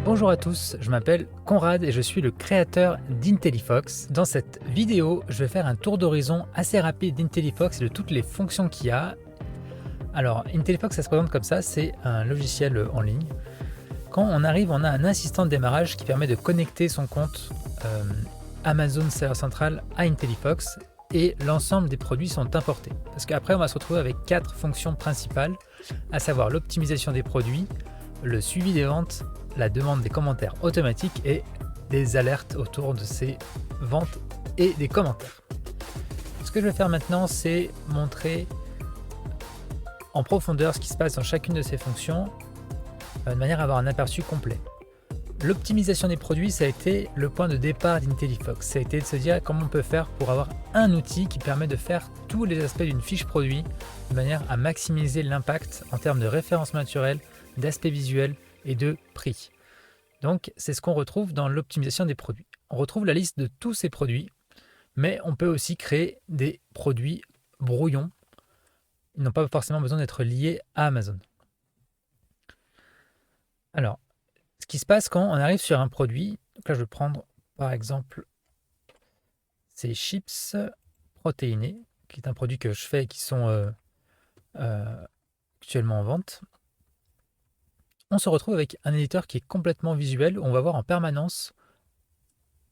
Bonjour à tous, je m'appelle Conrad et je suis le créateur d'IntelliFox. Dans cette vidéo, je vais faire un tour d'horizon assez rapide d'IntelliFox et de toutes les fonctions qu'il y a. Alors, IntelliFox, ça se présente comme ça, c'est un logiciel en ligne. Quand on arrive, on a un assistant de démarrage qui permet de connecter son compte Amazon Seller Central à IntelliFox et l'ensemble des produits sont importés. Parce qu'après, on va se retrouver avec 4 fonctions principales, à savoir l'optimisation des produits, le suivi des ventes, la demande des commentaires automatiques et des alertes autour de ces ventes et des commentaires. Ce que je vais faire maintenant, c'est montrer en profondeur ce qui se passe dans chacune de ces fonctions de manière à avoir un aperçu complet. L'optimisation des produits, ça a été le point de départ d'IntelliFox. Ça a été de se dire comment on peut faire pour avoir un outil qui permet de faire tous les aspects d'une fiche produit de manière à maximiser l'impact en termes de référencement naturel, d'aspect visuel et de prix. Donc c'est ce qu'on retrouve dans l'optimisation des produits. On retrouve la liste de tous ces produits, mais on peut aussi créer des produits brouillons. Ils n'ont pas forcément besoin d'être liés à Amazon. Alors, ce qui se passe quand on arrive sur un produit, donc là je vais prendre par exemple ces chips protéinés, qui est un produit que je fais et qui sont actuellement en vente. On se retrouve avec un éditeur qui est complètement visuel, où on va voir en permanence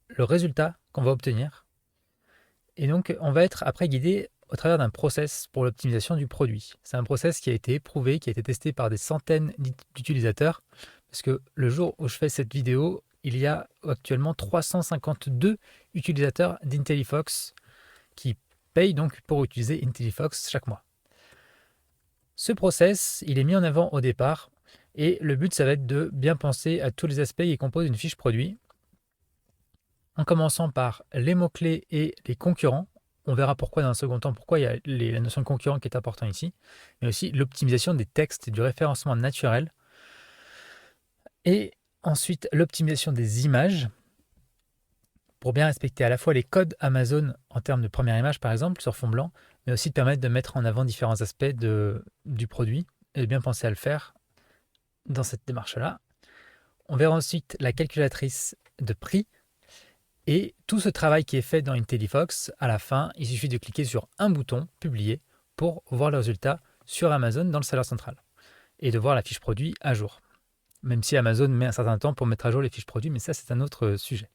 le résultat qu'on va obtenir. Et donc, on va être après guidé au travers d'un process pour l'optimisation du produit. C'est un process qui a été éprouvé, qui a été testé par des centaines d'utilisateurs, parce que le jour où je fais cette vidéo, il y a actuellement 352 utilisateurs d'IntelliFox qui payent donc pour utiliser IntelliFox chaque mois. Ce process, il est mis en avant au départ, et le but, ça va être de bien penser à tous les aspects qui composent une fiche produit, en commençant par les mots-clés et les concurrents. On verra pourquoi dans un second temps, pourquoi il y a la notion de concurrent qui est importante ici, mais aussi l'optimisation des textes et du référencement naturel. Et ensuite, l'optimisation des images, pour bien respecter à la fois les codes Amazon en termes de première image, par exemple, sur fond blanc, mais aussi de permettre de mettre en avant différents aspects du produit, et de bien penser à le faire dans cette démarche-là. On verra ensuite la calculatrice de prix et tout ce travail qui est fait dans IntelliFox. À la fin, il suffit de cliquer sur un bouton publier pour voir le résultat sur Amazon dans le Seller Central et de voir la fiche produit à jour. Même si Amazon met un certain temps pour mettre à jour les fiches produits, mais ça c'est un autre sujet.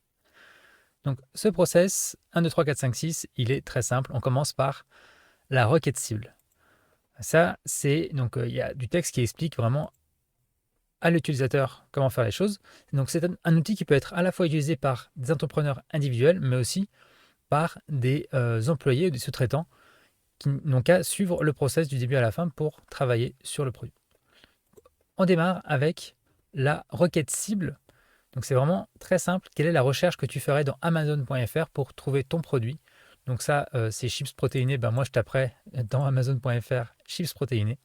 Donc ce process 1, 2, 3, 4, 5, 6, il est très simple. On commence par la requête cible. Ça, c'est donc il y a du texte qui explique vraiment à l'utilisateur comment faire les choses. Donc c'est un outil qui peut être à la fois utilisé par des entrepreneurs individuels, mais aussi par des employés ou des sous-traitants qui n'ont qu'à suivre le process du début à la fin pour travailler sur le produit. On démarre avec la requête cible. Donc c'est vraiment très simple. Quelle est la recherche que tu ferais dans Amazon.fr pour trouver ton produit? Donc ça, ces chips protéinés, moi je taperais dans Amazon.fr chips protéinés.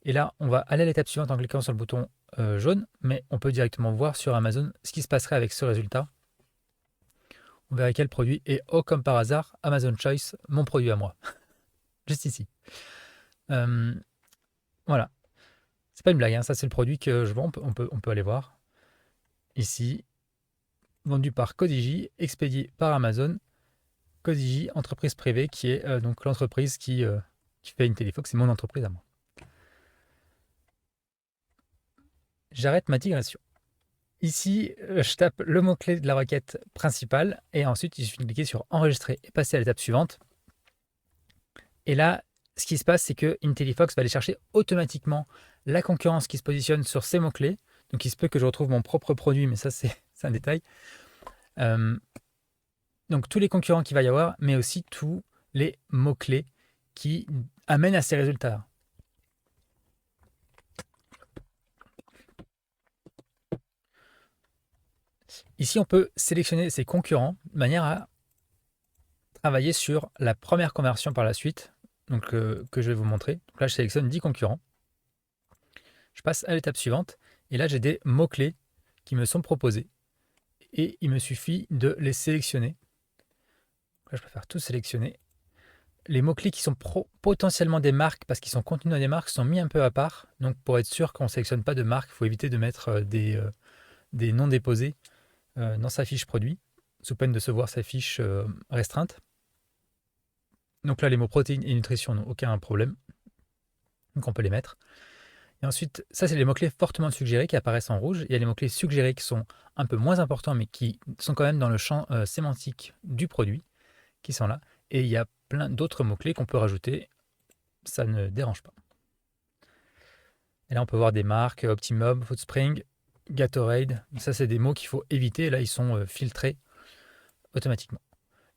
Et là, on va aller à l'étape suivante en cliquant sur le bouton jaune, mais on peut directement voir sur Amazon ce qui se passerait avec ce résultat. On verra quel produit, et oh, comme par hasard, Amazon Choice, mon produit à moi. Juste ici. Voilà. C'est pas une blague, hein, ça c'est le produit que je vends, on peut aller voir. Ici, vendu par Codigi, expédié par Amazon. Codigi, entreprise privée, qui est donc l'entreprise qui fait IntelliFox, c'est mon entreprise à moi. J'arrête ma digression. Ici, je tape le mot-clé de la requête principale et ensuite, il suffit de cliquer sur enregistrer et passer à l'étape suivante. Et là, ce qui se passe, c'est que IntelliFox va aller chercher automatiquement la concurrence qui se positionne sur ces mots-clés. Donc, il se peut que je retrouve mon propre produit, mais ça, c'est un détail. Donc, tous les concurrents qu'il va y avoir, mais aussi tous les mots-clés qui amènent à ces résultats. Ici, on peut sélectionner ses concurrents de manière à travailler sur la première conversion par la suite, donc, que je vais vous montrer. Donc là, je sélectionne 10 concurrents. Je passe à l'étape suivante. Et là, j'ai des mots-clés qui me sont proposés. Et il me suffit de les sélectionner. Là, je préfère tout sélectionner. Les mots-clés qui sont potentiellement des marques, parce qu'ils sont contenus dans des marques, sont mis un peu à part. Donc, pour être sûr qu'on ne sélectionne pas de marques, il faut éviter de mettre des non déposés dans sa fiche produit, sous peine de se voir sa fiche restreinte. Donc là, les mots protéines et nutrition n'ont aucun problème, donc on peut les mettre. Et ensuite, ça, c'est les mots-clés fortement suggérés qui apparaissent en rouge. Il y a les mots-clés suggérés qui sont un peu moins importants, mais qui sont quand même dans le champ sémantique du produit, qui sont là. Et il y a plein d'autres mots-clés qu'on peut rajouter. Ça ne dérange pas. Et là, on peut voir des marques, Optimum, Foodspring, Gatorade. Ça, c'est des mots qu'il faut éviter. Là, ils sont filtrés automatiquement.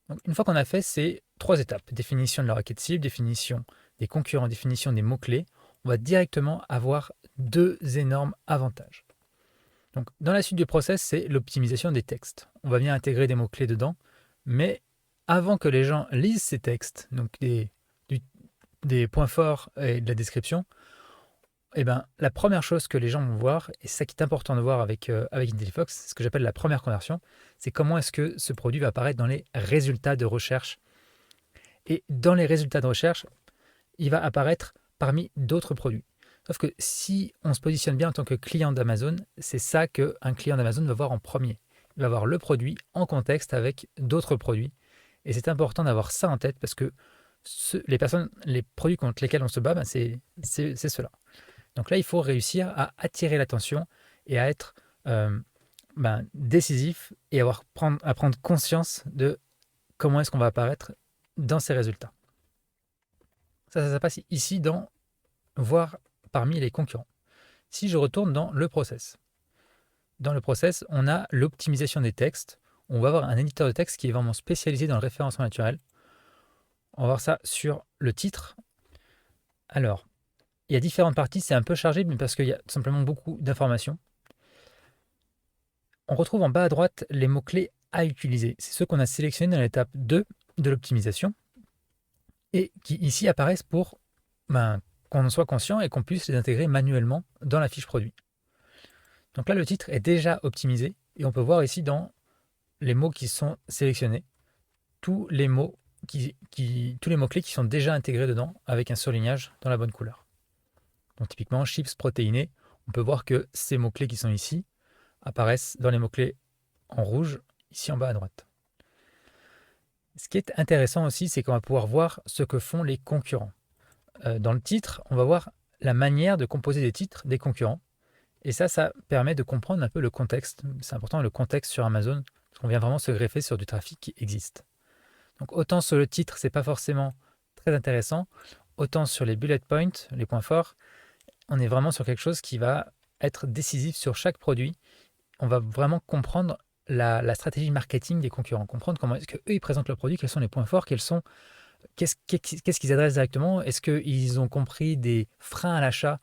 Donc, une fois qu'on a fait ces 3 étapes, définition de la requête cible, définition des concurrents, définition des mots-clés, on va directement avoir 2 énormes avantages. Donc, dans la suite du process, c'est l'optimisation des textes. On va bien intégrer des mots-clés dedans, mais avant que les gens lisent ces textes, donc des points forts et de la description, eh ben, la première chose que les gens vont voir, et c'est ça qui est important de voir avec IntelliFox, c'est ce que j'appelle la première conversion, c'est comment est-ce que ce produit va apparaître dans les résultats de recherche. Et dans les résultats de recherche, il va apparaître parmi d'autres produits. Sauf que si on se positionne bien en tant que client d'Amazon, c'est ça qu'un client d'Amazon va voir en premier. Il va voir le produit en contexte avec d'autres produits. Et c'est important d'avoir ça en tête parce que les produits contre lesquels on se bat, ben c'est ceux-là. Donc là, il faut réussir à attirer l'attention et à être décisif et à prendre conscience de comment est-ce qu'on va apparaître dans ces résultats. Ça passe ici dans voir parmi les concurrents. Si je retourne dans le process. Dans le process, on a l'optimisation des textes. On va avoir un éditeur de texte qui est vraiment spécialisé dans le référencement naturel. On va voir ça sur le titre. Alors, il y a différentes parties, c'est un peu chargé, mais parce qu'il y a tout simplement beaucoup d'informations. On retrouve en bas à droite les mots-clés à utiliser. C'est ceux qu'on a sélectionnés dans l'étape 2 de l'optimisation et qui ici apparaissent pour qu'on en soit conscient et qu'on puisse les intégrer manuellement dans la fiche produit. Donc là, le titre est déjà optimisé et on peut voir ici dans les mots qui sont sélectionnés, tous les mots-clés qui sont déjà intégrés dedans avec un surlignage dans la bonne couleur. Donc typiquement, chips protéinés, on peut voir que ces mots-clés qui sont ici apparaissent dans les mots-clés en rouge, ici en bas à droite. Ce qui est intéressant aussi, c'est qu'on va pouvoir voir ce que font les concurrents. Dans le titre, on va voir la manière de composer des titres des concurrents. Et ça permet de comprendre un peu le contexte. C'est important, le contexte sur Amazon, parce qu'on vient vraiment se greffer sur du trafic qui existe. Donc autant sur le titre, c'est pas forcément très intéressant, autant sur les bullet points, les points forts, on est vraiment sur quelque chose qui va être décisif sur chaque produit. On va vraiment comprendre la stratégie marketing des concurrents, comprendre comment est-ce qu'eux ils présentent le produit, quels sont les points forts, qu'est-ce qu'ils adressent directement, est-ce qu'ils ont compris des freins à l'achat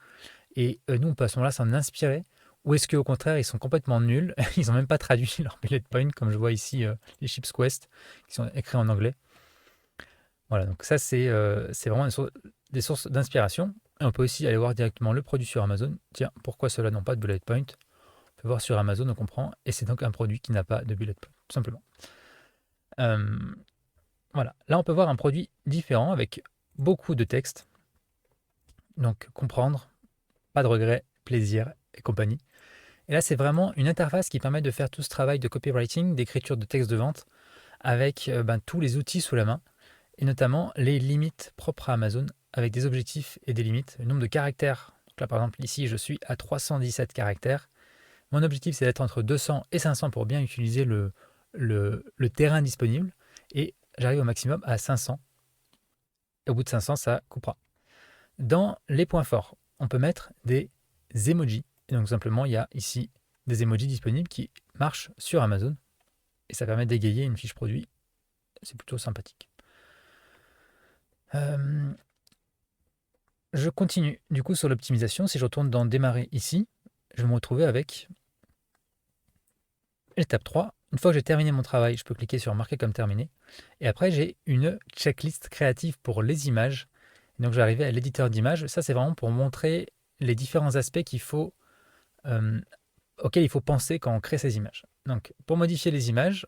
et nous on peut à ce moment-là s'en inspirer, ou est-ce qu'au contraire ils sont complètement nuls, ils n'ont même pas traduit leur bullet point, comme je vois ici les Chips Quest qui sont écrits en anglais. Voilà, donc ça c'est vraiment des sources d'inspiration. Et on peut aussi aller voir directement le produit sur Amazon. Tiens, pourquoi ceux-là n'ont pas de bullet point? On peut voir sur Amazon, on comprend. Et c'est donc un produit qui n'a pas de bullet point, tout simplement. Voilà, là on peut voir un produit différent avec beaucoup de texte. Donc comprendre, pas de regret, plaisir et compagnie. Et là c'est vraiment une interface qui permet de faire tout ce travail de copywriting, d'écriture de texte de vente avec tous les outils sous la main et notamment les limites propres à Amazon avec des objectifs et des limites, le nombre de caractères. Donc là par exemple ici je suis à 317 caractères. Mon objectif c'est d'être entre 200 et 500 pour bien utiliser le terrain disponible et j'arrive au maximum à 500. Et au bout de 500 ça coupera. Dans les points forts, on peut mettre des emojis. Et donc simplement, il y a ici des emojis disponibles qui marchent sur Amazon. Et ça permet d'égayer une fiche produit. C'est plutôt sympathique. Je continue du coup sur l'optimisation. Si je retourne dans démarrer ici, je vais me retrouver avec l'étape 3. Une fois que j'ai terminé mon travail, je peux cliquer sur marquer comme terminé. Et après, j'ai une checklist créative pour les images. Et donc, je vais arriver à l'éditeur d'images. Ça, c'est vraiment pour montrer les différents aspects auxquels il faut penser quand on crée ces images. Donc, pour modifier les images,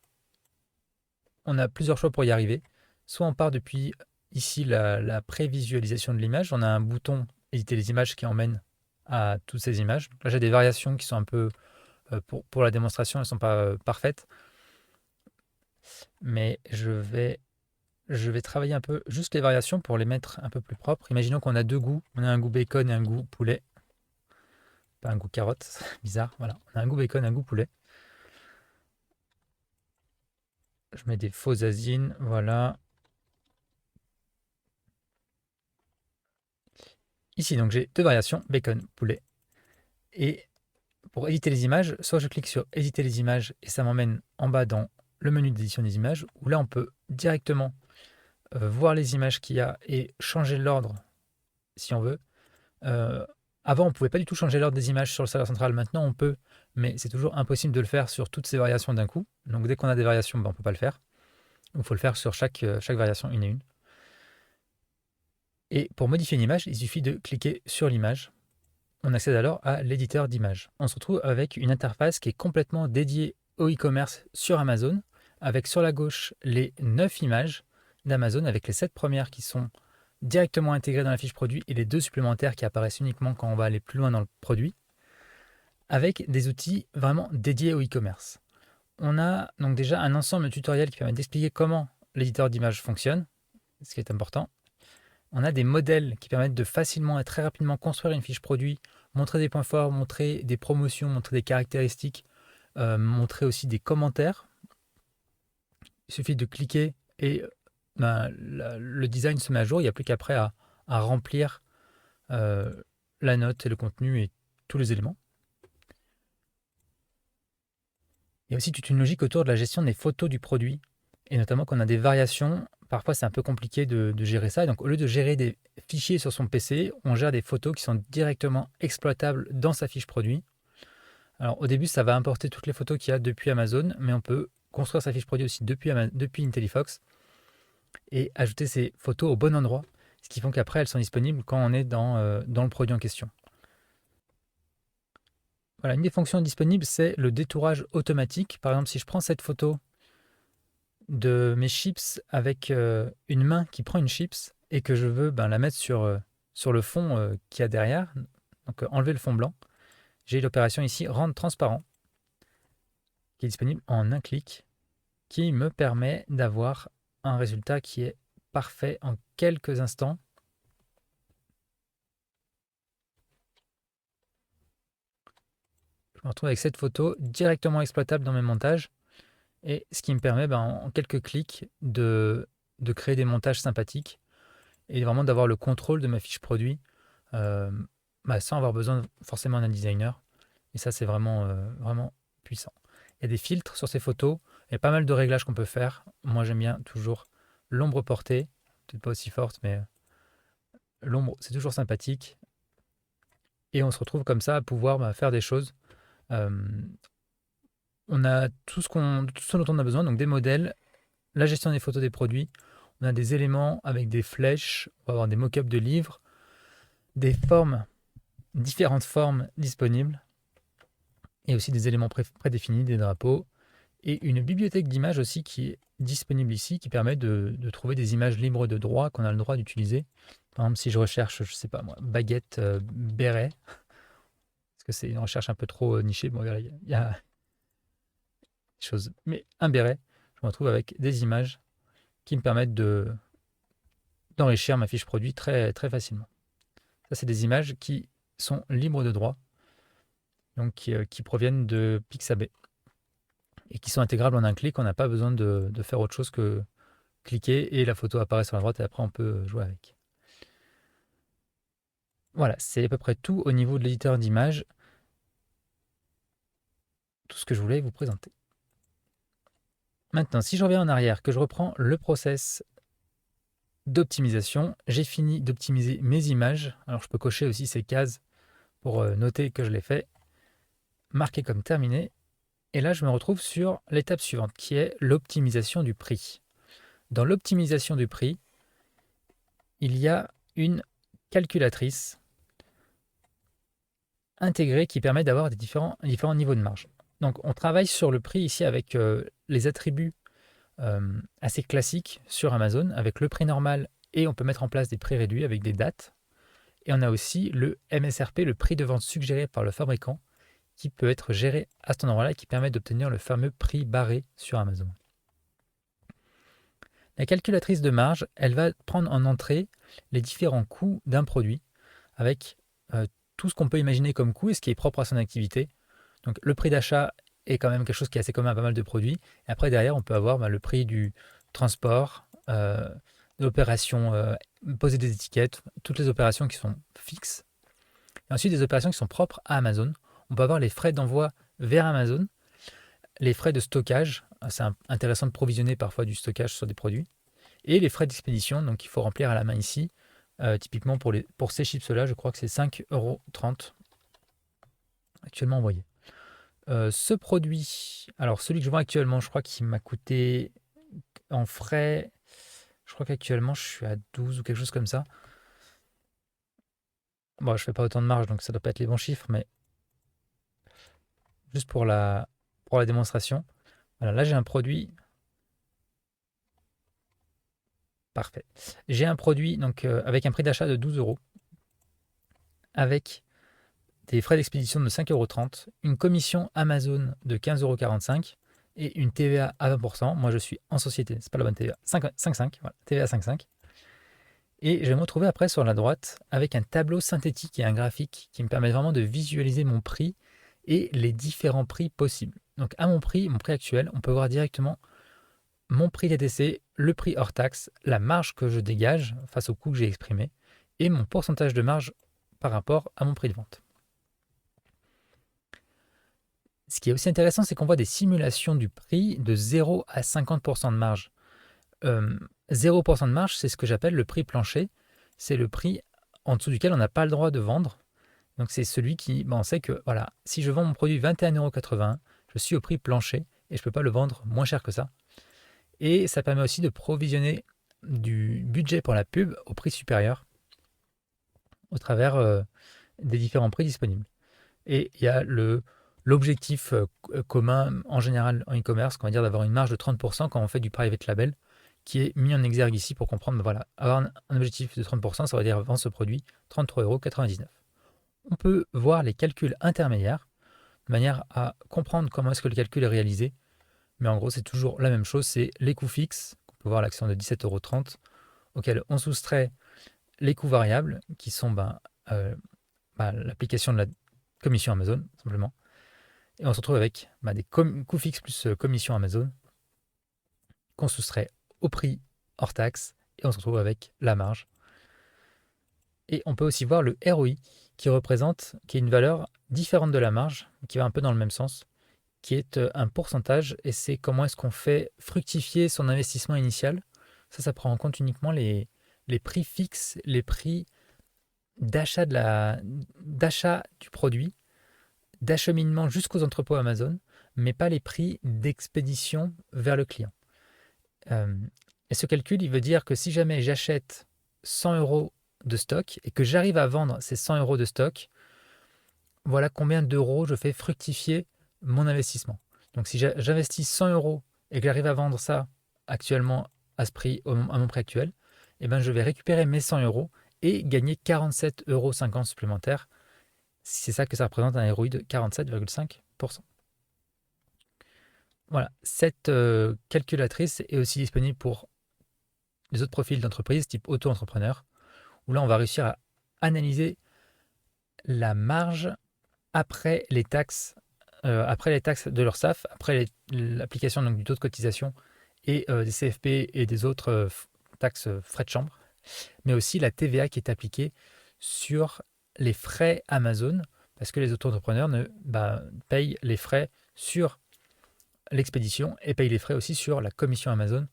on a plusieurs choix pour y arriver. Soit on part depuis ici la prévisualisation de l'image. On a un bouton éditer les images qui emmène à toutes ces images. Là, j'ai des variations qui sont un peu Pour la démonstration, elles ne sont pas parfaites. Mais je vais travailler un peu juste les variations pour les mettre un peu plus propres. Imaginons qu'on a deux goûts. On a un goût bacon et un goût poulet. Pas un goût carotte, c'est bizarre. Voilà, on a un goût bacon et un goût poulet. Je mets des faux asines, voilà. Ici, donc j'ai deux variations, bacon, poulet. Et pour éditer les images, soit je clique sur éditer les images et ça m'emmène en bas dans le menu d'édition des images, où là on peut directement voir les images qu'il y a et changer l'ordre si on veut. Avant, on ne pouvait pas du tout changer l'ordre des images sur le serveur central. Maintenant, on peut, mais c'est toujours impossible de le faire sur toutes ces variations d'un coup. Donc, dès qu'on a des variations, on ne peut pas le faire. Il faut le faire sur chaque variation une et une. Et pour modifier une image, il suffit de cliquer sur l'image. On accède alors à l'éditeur d'images. On se retrouve avec une interface qui est complètement dédiée au e-commerce sur Amazon, avec sur la gauche les 9 images d'Amazon, avec les 7 premières qui sont directement intégrées dans la fiche produit et les 2 supplémentaires qui apparaissent uniquement quand on va aller plus loin dans le produit, avec des outils vraiment dédiés au e-commerce. On a donc déjà un ensemble de tutoriels qui permet d'expliquer comment l'éditeur d'images fonctionne, ce qui est important. On a des modèles qui permettent de facilement et très rapidement construire une fiche produit, montrer des points forts, montrer des promotions, montrer des caractéristiques, montrer aussi des commentaires. Il suffit de cliquer et le design se met à jour. Il n'y a plus qu'après à remplir la note et le contenu et tous les éléments. Il y a aussi toute une logique autour de la gestion des photos du produit, et notamment quand on a des variations, parfois c'est un peu compliqué de gérer ça. Et donc au lieu de gérer des fichiers sur son PC, on gère des photos qui sont directement exploitables dans sa fiche produit. Alors au début, ça va importer toutes les photos qu'il y a depuis Amazon, mais on peut construire sa fiche produit aussi depuis IntelliFox et ajouter ces photos au bon endroit, ce qui fait qu'après elles sont disponibles quand on est dans le produit en question. Voilà, une des fonctions disponibles, c'est le détourage automatique. Par exemple, si je prends cette photo de mes chips avec une main qui prend une chips et que je veux la mettre sur le fond qu'il y a derrière, donc enlever le fond blanc, j'ai l'opération ici rendre transparent qui est disponible en un clic, qui me permet d'avoir un résultat qui est parfait en quelques instants. Je me retrouve avec cette photo directement exploitable dans mes montages, et ce qui me permet en quelques clics de créer des montages sympathiques et vraiment d'avoir le contrôle de ma fiche produit sans avoir besoin forcément d'un designer. Et ça, c'est vraiment, vraiment puissant. Il y a des filtres sur ces photos, il y a pas mal de réglages qu'on peut faire. Moi, j'aime bien toujours l'ombre portée, peut-être pas aussi forte, mais l'ombre, c'est toujours sympathique. Et on se retrouve comme ça à pouvoir faire des choses. On a tout ce dont on a besoin, donc des modèles, la gestion des photos des produits. On a des éléments avec des flèches, on va avoir des mock-ups de livres, des formes, différentes formes disponibles, et aussi des éléments prédéfinis, des drapeaux, et une bibliothèque d'images aussi qui est disponible ici, qui permet de trouver des images libres de droit qu'on a le droit d'utiliser. Par exemple, si je recherche, je sais pas moi, baguette béret, parce que c'est une recherche un peu trop nichée, bon, il y a des choses, mais un béret, je me retrouve avec des images qui me permettent d'enrichir ma fiche produit très, très facilement. Ça, c'est des images qui sont libres de droit, donc qui proviennent de Pixabay et qui sont intégrables en un clic. On n'a pas besoin de faire autre chose que cliquer et la photo apparaît sur la droite et après on peut jouer avec. Voilà, c'est à peu près tout au niveau de l'éditeur d'images. Tout ce que je voulais vous présenter. Maintenant, si je reviens en arrière, que je reprends le process d'optimisation, j'ai fini d'optimiser mes images. Alors je peux cocher aussi ces cases pour noter que je l'ai fait, marquer comme terminé. Et là, je me retrouve sur l'étape suivante, qui est l'optimisation du prix. Dans l'optimisation du prix, il y a une calculatrice intégrée qui permet d'avoir des différents niveaux de marge. Donc on travaille sur le prix ici avec les attributs assez classiques sur Amazon, avec le prix normal, et on peut mettre en place des prix réduits avec des dates. Et on a aussi le MSRP, le prix de vente suggéré par le fabricant, qui peut être gérée à cet endroit-là et qui permet d'obtenir le fameux prix barré sur Amazon. La calculatrice de marge, elle va prendre en entrée les différents coûts d'un produit avec tout ce qu'on peut imaginer comme coût et ce qui est propre à son activité. Donc le prix d'achat est quand même quelque chose qui est assez commun à pas mal de produits. Et après, derrière, on peut avoir le prix du transport, de l'opération, poser des étiquettes, toutes les opérations qui sont fixes. Et ensuite, des opérations qui sont propres à Amazon. On peut avoir les frais d'envoi vers Amazon, les frais de stockage. C'est intéressant de provisionner parfois du stockage sur des produits. Et les frais d'expédition, donc il faut remplir à la main ici. Typiquement pour ces chips-là, je crois que c'est 5,30 € actuellement envoyé. Ce produit, alors celui que je vends actuellement, je crois qu'il m'a coûté en frais, je crois qu'actuellement je suis à 12 ou quelque chose comme ça. Bon, je fais pas autant de marge, donc ça doit pas être les bons chiffres, mais juste pour la démonstration. Voilà, là j'ai un produit. Parfait. J'ai un produit donc, avec un prix d'achat de 12 €, avec des frais d'expédition de 5,30 €, une commission Amazon de 15,45 € et une TVA à 20%. Moi, je suis en société, c'est pas la bonne TVA. 5,5, voilà, TVA 5,5. Et je vais me retrouver après sur la droite avec un tableau synthétique et un graphique qui me permet vraiment de visualiser mon prix et les différents prix possibles. Donc à mon prix actuel, on peut voir directement mon prix TTC, le prix hors taxe, la marge que je dégage face au coût que j'ai exprimé et mon pourcentage de marge par rapport à mon prix de vente. Ce qui est aussi intéressant, c'est qu'on voit des simulations du prix de 0 à 50% de marge. 0% de marge, c'est ce que j'appelle le prix plancher. C'est le prix en dessous duquel on n'a pas le droit de vendre. Donc c'est celui qui, on sait que voilà, si je vends mon produit 21,81 €, je suis au prix plancher et je ne peux pas le vendre moins cher que ça. Et ça permet aussi de provisionner du budget pour la pub au prix supérieur au travers des différents prix disponibles. Et il y a l'objectif commun en général en e-commerce, on va dire d'avoir une marge de 30% quand on fait du private label, qui est mis en exergue ici pour comprendre, voilà, avoir un objectif de 30%, ça veut dire vendre ce produit 33,99 €. On peut voir les calculs intermédiaires, de manière à comprendre comment est-ce que le calcul est réalisé. Mais en gros, c'est toujours la même chose, c'est les coûts fixes, on peut voir l'action de 17,30 €, auquel on soustrait les coûts variables, qui sont l'application de la commission Amazon, simplement. Et on se retrouve avec des coûts fixes plus commission Amazon, qu'on soustrait au prix hors taxe, et on se retrouve avec la marge. Et on peut aussi voir le ROI, qui est une valeur différente de la marge, qui va un peu dans le même sens, qui est un pourcentage, et c'est comment est-ce qu'on fait fructifier son investissement initial. Ça prend en compte uniquement les prix fixes, les prix d'achat du produit, d'acheminement jusqu'aux entrepôts Amazon, mais pas les prix d'expédition vers le client. Et ce calcul, il veut dire que si jamais j'achète 100 € de stock et que j'arrive à vendre ces 100 € de stock, voilà combien d'euros je fais fructifier mon investissement. Donc si j'investis 100 € et que j'arrive à vendre ça actuellement à ce prix, à mon prix actuel, je vais récupérer mes 100 € et gagner 47,50 € supplémentaires. C'est ça que ça représente, un ROI de 47,5%. Voilà, cette calculatrice est aussi disponible pour les autres profils d'entreprise type auto-entrepreneur, où là on va réussir à analyser la marge après les taxes de l'URSSAF, après l'application du taux de cotisation et des CFP et des autres taxes frais de chambre, mais aussi la TVA qui est appliquée sur les frais Amazon, parce que les auto-entrepreneurs payent les frais sur l'expédition et payent les frais aussi sur la commission Amazon,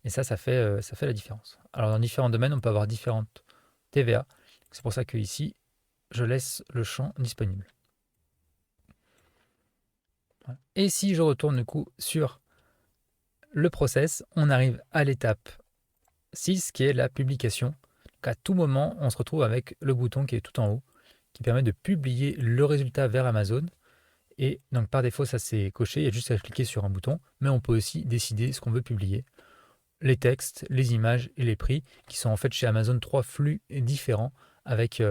et ça fait la différence. Alors dans différents domaines, on peut avoir différentes TVA, c'est pour ça que ici, je laisse le champ disponible. Et si je retourne du coup sur le process, on arrive à l'étape 6 qui est la publication. Donc à tout moment, on se retrouve avec le bouton qui est tout en haut, qui permet de publier le résultat vers Amazon. Et donc par défaut, ça c'est coché, il y a juste à cliquer sur un bouton, mais on peut aussi décider ce qu'on veut publier. Les textes, les images et les prix, qui sont en fait chez Amazon 3 flux différents, avec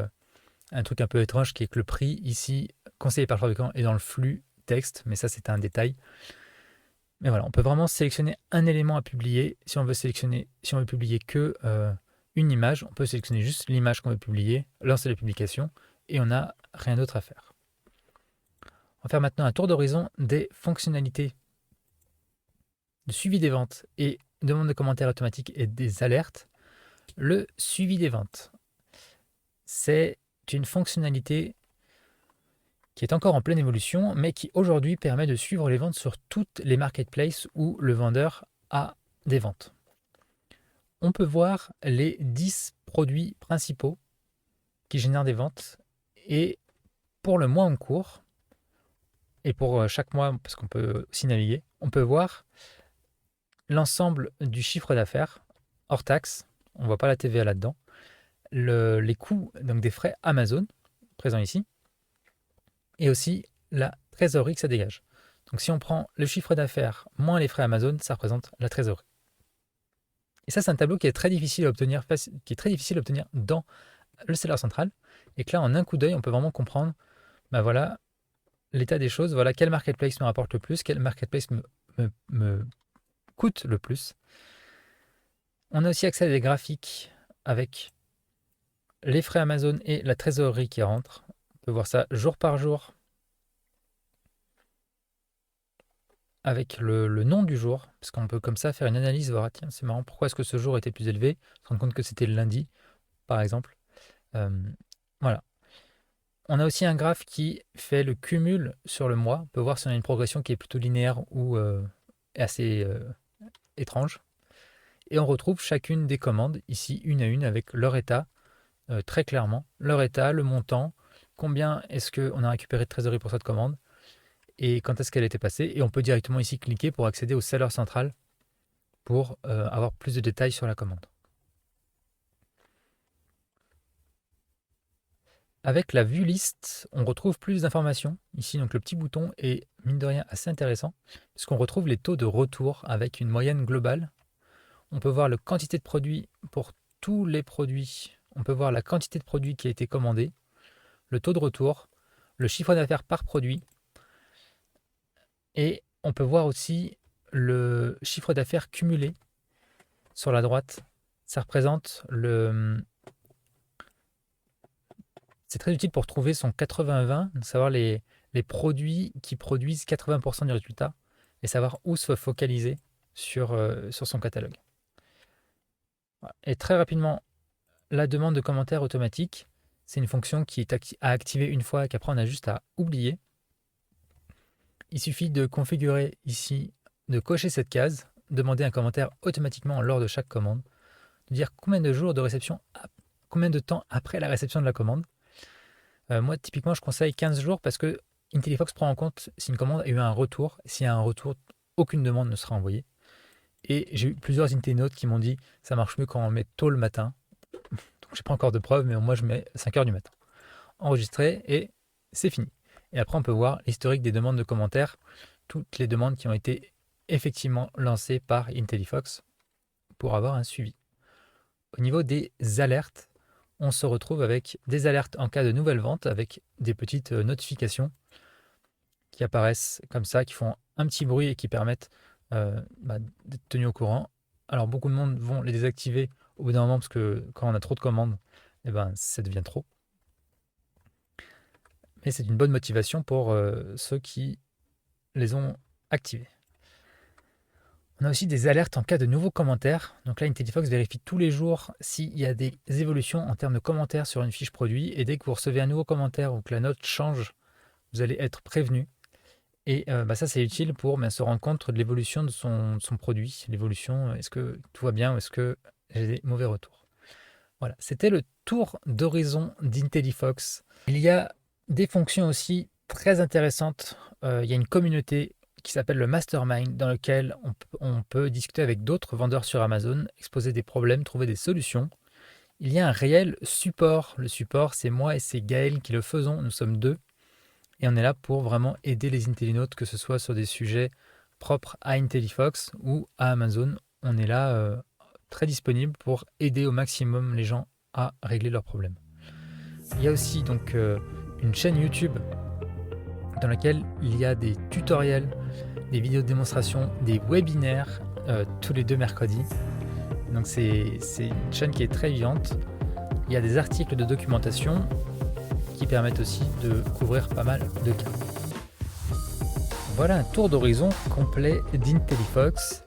un truc un peu étrange qui est que le prix ici conseillé par le fabricant est dans le flux texte, mais ça c'est un détail. Mais voilà, on peut vraiment sélectionner un élément à publier. Si on veut publier que une image, on peut sélectionner juste l'image qu'on veut publier, lancer la publication, et on n'a rien d'autre à faire. On va faire maintenant un tour d'horizon des fonctionnalités de suivi des ventes et demande de commentaires automatiques et des alertes. Le suivi des ventes, c'est une fonctionnalité qui est encore en pleine évolution, mais qui aujourd'hui permet de suivre les ventes sur toutes les marketplaces où le vendeur a des ventes. On peut voir les 10 produits principaux qui génèrent des ventes, et pour le mois en cours, et pour chaque mois, parce qu'on peut aussi naviguer, on peut voir l'ensemble du chiffre d'affaires hors taxe, on ne voit pas la TVA là-dedans, les coûts, donc des frais Amazon, présents ici, et aussi la trésorerie que ça dégage. Donc si on prend le chiffre d'affaires moins les frais Amazon, ça représente la trésorerie. Et ça, c'est un tableau qui est très difficile à obtenir, dans le seller central, et que là, en un coup d'œil, on peut vraiment comprendre, ben voilà, l'état des choses, voilà quel marketplace me rapporte le plus, quel marketplace me coûte le plus. On a aussi accès à des graphiques avec les frais Amazon et la trésorerie qui rentre. On peut voir ça jour par jour avec le nom du jour, parce qu'on peut comme ça faire une analyse, voir, ah, tiens, c'est marrant, pourquoi est-ce que ce jour était plus élevé, se rendre compte que c'était le lundi, par exemple. Voilà. On a aussi un graphe qui fait le cumul sur le mois. On peut voir si on a une progression qui est plutôt linéaire ou assez étrange. Et on retrouve chacune des commandes, ici une à une, avec leur état, très clairement. Leur état, le montant, combien est-ce qu'on a récupéré de trésorerie pour cette commande, et quand est-ce qu'elle était passée. Et on peut directement ici cliquer pour accéder au seller central pour avoir plus de détails sur la commande. Avec la vue liste, on retrouve plus d'informations. Ici, donc le petit bouton est mine de rien assez intéressant, puisqu'on retrouve les taux de retour avec une moyenne globale. On peut voir la quantité de produits pour tous les produits. On peut voir la quantité de produits qui a été commandé, le taux de retour, le chiffre d'affaires par produit. Et on peut voir aussi le chiffre d'affaires cumulé sur la droite. Ça représente c'est très utile pour trouver son 80-20, savoir les produits qui produisent 80% du résultat et savoir où se focaliser sur son catalogue. Et très rapidement, la demande de commentaires automatique, c'est une fonction qui est à activer une fois et qu'après on a juste à oublier. Il suffit de configurer ici, de cocher cette case, demander un commentaire automatiquement lors de chaque commande, de dire combien de jours de réception, combien de temps après la réception de la commande. Moi, typiquement, je conseille 15 jours parce que IntelliFox prend en compte si une commande a eu un retour. S'il y a un retour, aucune demande ne sera envoyée. Et j'ai eu plusieurs internautes qui m'ont dit ça marche mieux quand on met tôt le matin. Donc, j'ai pas encore de preuves, mais moi, je mets 5 heures du matin. Enregistré et c'est fini. Et après, on peut voir l'historique des demandes de commentaires, toutes les demandes qui ont été effectivement lancées par IntelliFox pour avoir un suivi. Au niveau des alertes, on se retrouve avec des alertes en cas de nouvelle vente, avec des petites notifications qui apparaissent comme ça, qui font un petit bruit et qui permettent d'être tenu au courant. Alors beaucoup de monde vont les désactiver au bout d'un moment parce que quand on a trop de commandes, ça devient trop. Mais c'est une bonne motivation pour ceux qui les ont activés. On a aussi des alertes en cas de nouveaux commentaires. Donc là, IntelliFox vérifie tous les jours s'il y a des évolutions en termes de commentaires sur une fiche produit. Et dès que vous recevez un nouveau commentaire ou que la note change, vous allez être prévenu. Et ça, c'est utile pour se rendre compte de l'évolution de son produit. L'évolution, est-ce que tout va bien ou est-ce que j'ai des mauvais retours. Voilà, c'était le tour d'horizon d'IntelliFox. Il y a des fonctions aussi très intéressantes. Il y a une communauté qui s'appelle le Mastermind, dans lequel on peut discuter avec d'autres vendeurs sur Amazon, exposer des problèmes, trouver des solutions. Il y a un réel support. Le support, c'est moi et c'est Gaël qui le faisons. Nous sommes deux. Et on est là pour vraiment aider les internautes, que ce soit sur des sujets propres à IntelliFox ou à Amazon. On est là très disponible pour aider au maximum les gens à régler leurs problèmes. Il y a aussi donc une chaîne YouTube dans laquelle il y a des tutoriels, des vidéos de démonstration, des webinaires tous les 2 mercredis. Donc c'est une chaîne qui est très vivante. Il y a des articles de documentation qui permettent aussi de couvrir pas mal de cas. Voilà un tour d'horizon complet d'IntelliFox.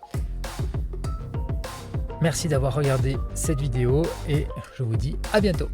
Merci d'avoir regardé cette vidéo et je vous dis à bientôt.